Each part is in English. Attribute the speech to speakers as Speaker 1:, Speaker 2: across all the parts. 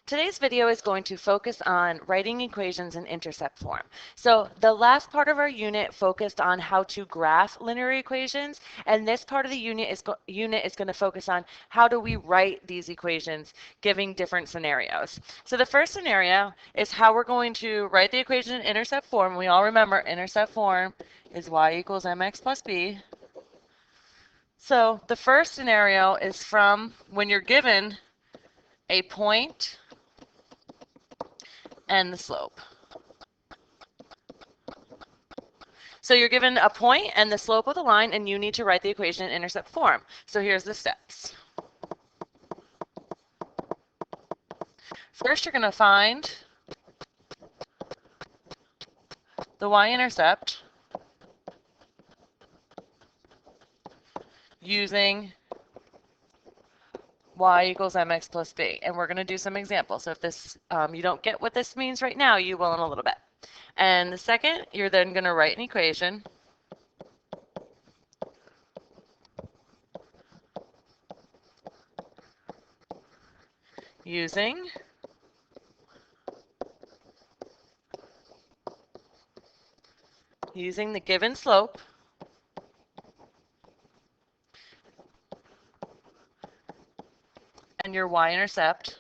Speaker 1: Today's video is going to focus on writing equations in intercept form. So the last part of our unit focused on how to graph linear equations, and this part of the unit is going to focus on how do we write these equations giving different scenarios. So the first scenario is how we're going to write the equation in intercept form. We all remember intercept form is y equals mx plus b. So the first scenario is from when you're given a point and the slope. So you're given a point and the slope of the line, and you need to write the equation in intercept form. So here's the steps. First, you're going to find the y-intercept using y equals mx plus b. And we're going to do some examples. So if this you don't get what this means right now, you will in a little bit. And the second, you're then going to write an equation using the given slope and your y-intercept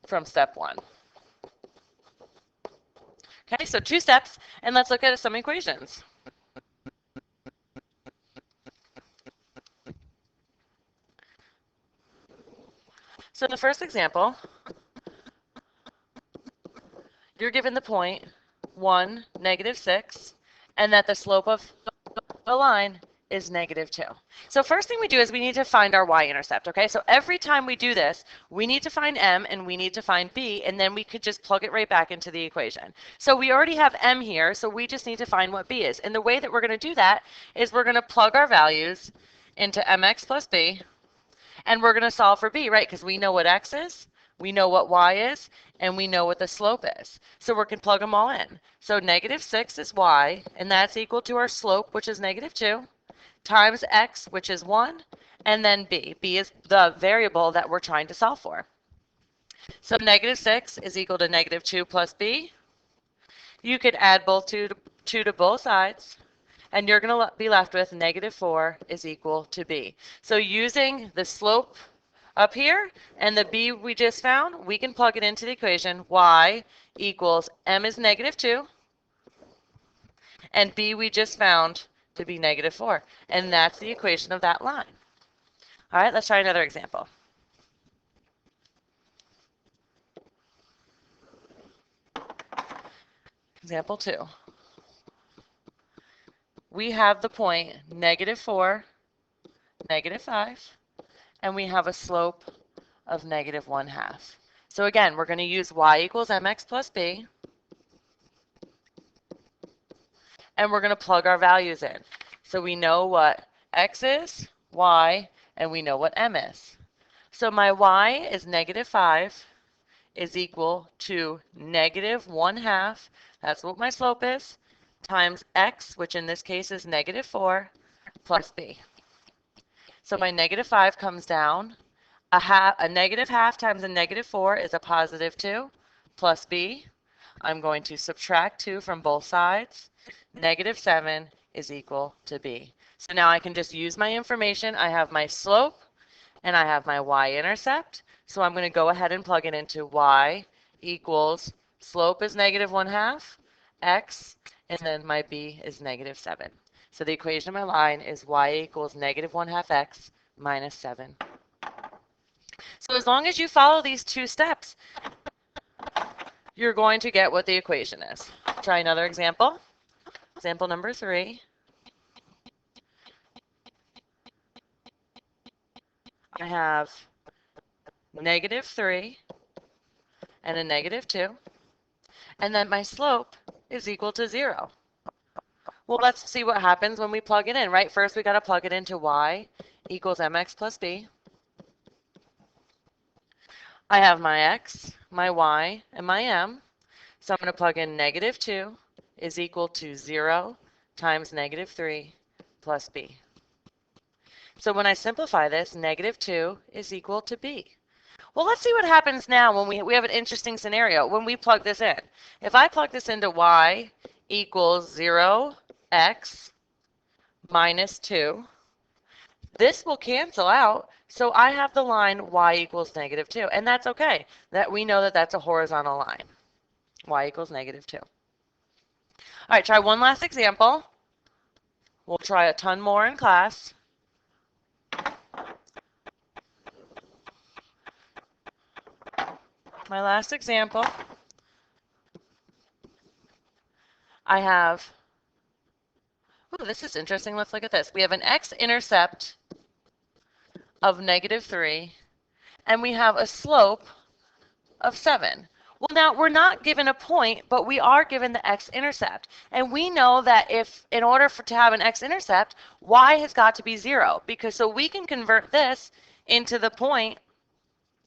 Speaker 1: from step 1. Okay, so 2 steps, and let's look at some equations. So in the first example, you're given the point 1, -6, and that the slope of the line is -2. So first thing we do is we need to find our y-intercept, okay? So every time we do this, we need to find m and we need to find b, and then we could just plug it right back into the equation. So we already have m here, so we just need to find what b is. And the way that we're going to do that is we're going to plug our values into mx plus b, and we're going to solve for b, right? Because we know what x is, we know what y is, and we know what the slope is. So we can plug them all in. So -6 is y, and that's equal to our slope, which is -2, times x, which is 1, and then b. B is the variable that we're trying to solve for. So -6 is equal to -2 plus b. You could add both 2 to both sides, and you're going to be left with -4 is equal to b. So using the slope up here and the b we just found, we can plug it into the equation. Y equals m is -2, and b we just found to be -4. And that's the equation of that line. All right, let's try another example. Example 2. We have the point -4, -5, and we have a slope of -1/2. So again, we're going to use y equals mx plus b, and we're going to plug our values in. So we know what x is, y, and we know what m is. So my y is -5 is equal to -1/2, that's what my slope is, times x, which in this case is -4, plus b. So my -5 comes down. A -1/2 times a -4 is a +2, plus b. I'm going to subtract 2 from both sides. -7 is equal to b. So now I can just use my information. I have my slope and I have my y-intercept. So I'm going to go ahead and plug it into y equals slope is -1/2, x, and then my b is -7. So the equation of my line is y equals -1/2 x minus 7. So as long as you follow these 2 steps, you're going to get what the equation is. Try another example. Example number 3. I have -3 and a -2, and then my slope is equal to 0. Well, let's see what happens when we plug it in, right? First, we got to plug it into y equals mx plus b. I have my x, my y, and my m. So I'm going to plug in -2 is equal to 0 times -3 plus b. So when I simplify this, -2 is equal to b. Well, let's see what happens now when we have an interesting scenario when we plug this in. If I plug this into y equals 0x minus 2, this will cancel out, so I have the line y equals negative 2, and that's okay. That we know that that's a horizontal line. Y equals negative 2. All right, try one last example. We'll try a ton more in class. My last example, I have, ooh, this is interesting. Let's look at this. We have an x-intercept of negative 3, and we have a slope of 7. Well, now we're not given a point, but we are given the x-intercept. And we know that if, in order to have an x-intercept, y has got to be 0. Because so we can convert this into the point,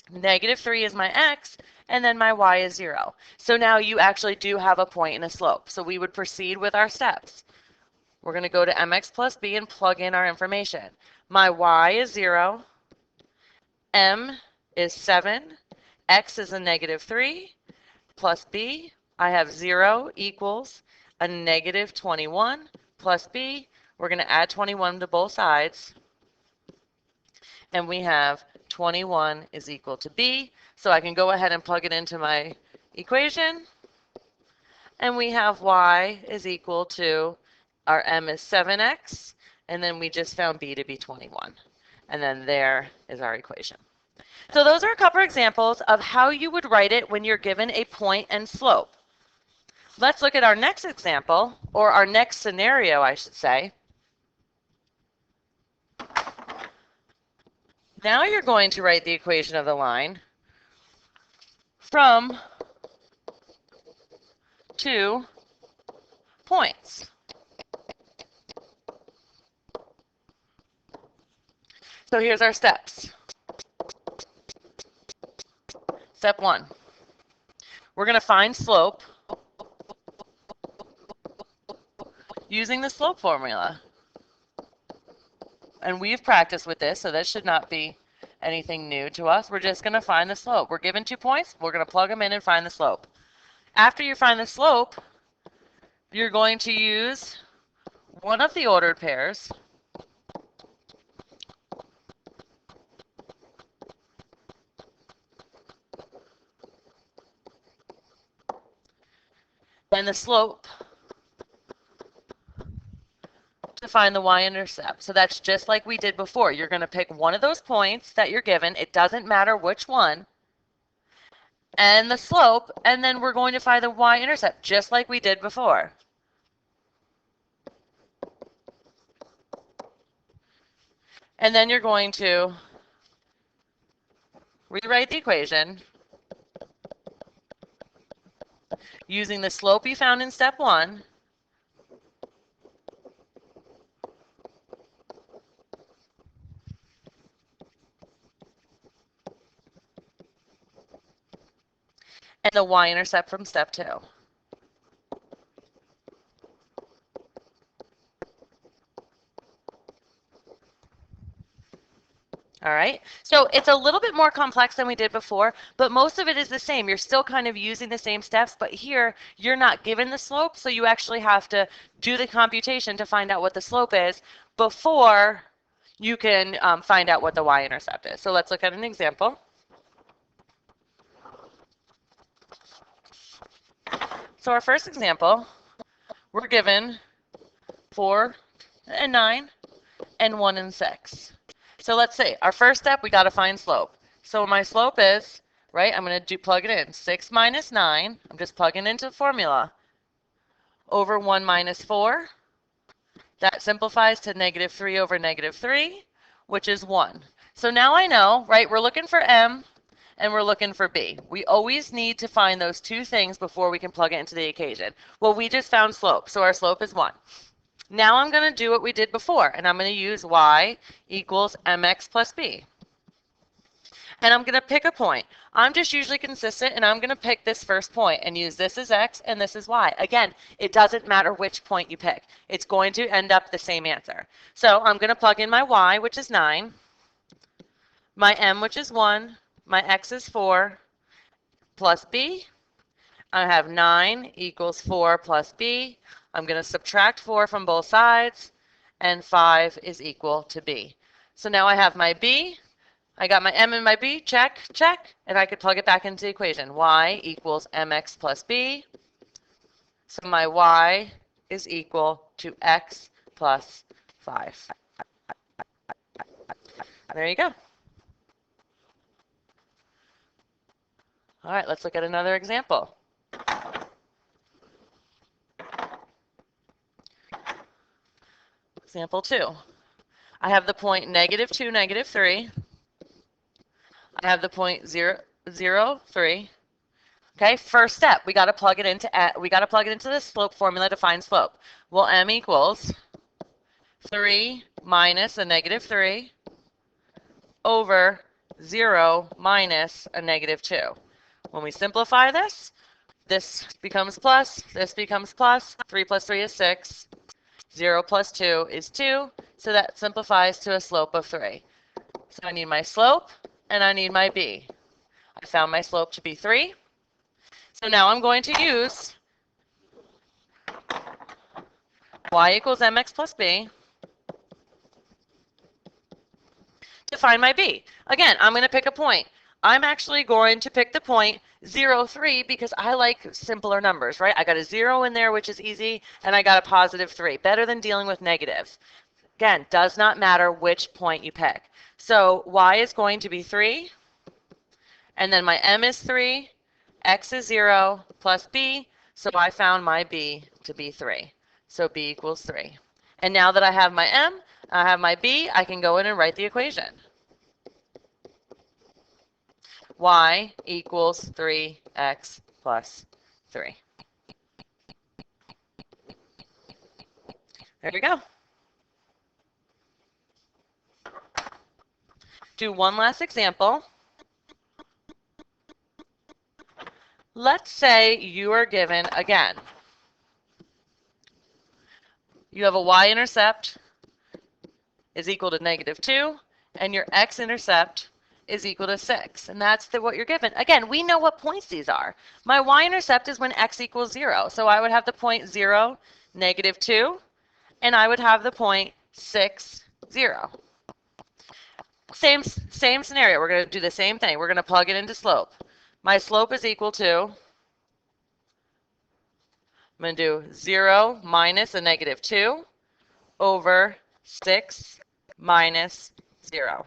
Speaker 1: negative 3 is my x, and then my y is 0. So now you actually do have a point and a slope. So we would proceed with our steps. We're going to go to mx plus b and plug in our information. My y is 0, m is 7, x is a negative 3, plus b, I have 0 equals a negative 21 plus b. We're going to add 21 to both sides, and we have 21 is equal to b. So I can go ahead and plug it into my equation, and we have y is equal to, our m is 7x, and then we just found b to be 21. And then there is our equation. So those are a couple examples of how you would write it when you're given a point and slope. Let's look at our next example, or our next scenario, I should say. Now you're going to write the equation of the line from 2 points. So here's our steps. Step 1. We're going to find slope using the slope formula. And we've practiced with this, so that should not be anything new to us. We're just going to find the slope. We're given 2 points. We're going to plug them in and find the slope. After you find the slope, you're going to use one of the ordered pairs. And the slope to find the y-intercept. So that's just like we did before. You're going to pick one of those points that you're given. It doesn't matter which one. And the slope, and then we're going to find the y-intercept just like we did before. And then you're going to rewrite the equation using the slope you found in step 1 and the y-intercept from step 2. All right, so it's a little bit more complex than we did before, but most of it is the same. You're still kind of using the same steps, but here you're not given the slope, so you actually have to do the computation to find out what the slope is before you can find out what the y-intercept is. So let's look at an example. So our first example, we're given 4 and 9 and 1 and 6. So let's see, our first step, we got to find slope. So my slope is, right, I'm going to plug it in. 6 minus 9, I'm just plugging into the formula, over 1 minus 4. That simplifies to negative 3 over negative 3, which is 1. So now I know, right, we're looking for m and we're looking for b. We always need to find those two things before we can plug it into the equation. Well, we just found slope, so our slope is 1. Now I'm going to do what we did before, and I'm going to use y equals mx plus b. And I'm going to pick a point. I'm just usually consistent, and I'm going to pick this first point and use this as x and this as y. Again, it doesn't matter which point you pick. It's going to end up the same answer. So I'm going to plug in my y, which is 9, my m, which is 1, my x is 4 plus b. I have 9 equals 4 plus b. I'm going to subtract 4 from both sides, and 5 is equal to b. So now I have my b. I got my m and my b, check, check, and I could plug it back into the equation. Y equals mx plus b. So my y is equal to x plus 5. There you go. All right, let's look at another example. Example 2. I have the point -2, -3. I have the point 0, 0, 3. Okay, first step, we got to plug it into the slope formula to find slope. Well, m equals 3 minus a -3 over 0 minus a -2. When we simplify this, this becomes plus, this becomes plus. 3 plus 3 is 6. 0 plus 2 is 2. So that simplifies to a slope of 3. So I need my slope and I need my b. I found my slope to be 3. So now I'm going to use y equals mx plus b to find my b. Again, I'm going to pick a point. I'm actually going to pick the point 0, 3 because I like simpler numbers, right? I got a 0 in there, which is easy, and I got a positive 3. Better than dealing with negatives. Again, does not matter which point you pick. So y is going to be 3, and then my m is 3, x is 0, plus b, so I found my b to be 3. So b equals 3. And now that I have my m, I have my b, I can go in and write the equation. Y equals 3x plus 3. There we go. Do one last example. Let's say you are given, again, you have a y-intercept is equal to -2, and your x-intercept is equal to 6. And that's what you're given. Again, we know what points these are. My y-intercept is when x equals 0. So I would have the point 0, -2, and I would have the point 6, 0. Same scenario. We're going to do the same thing. We're going to plug it into slope. My slope is equal to, I'm going to do 0 minus a -2 over 6 minus 0.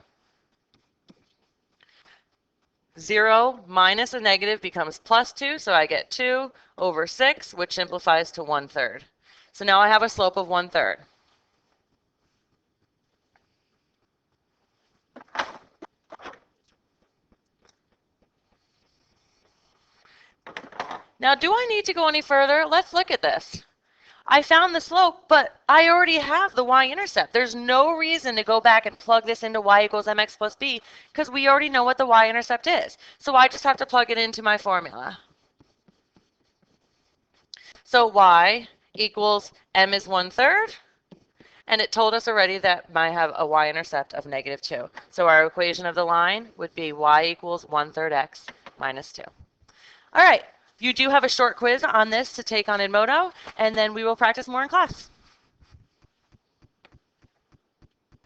Speaker 1: 0 minus a negative becomes plus 2, so I get 2 over 6, which simplifies to 1/3. So now I have a slope of 1/3. Now, do I need to go any further? Let's look at this. I found the slope, but I already have the y-intercept. There's no reason to go back and plug this into y equals mx plus b because we already know what the y-intercept is. So I just have to plug it into my formula. So y equals m is 1/3, and it told us already that I have a y-intercept of -2. So our equation of the line would be y equals 1/3 x minus 2. All right. You do have a short quiz on this to take on Edmodo, and then we will practice more in class.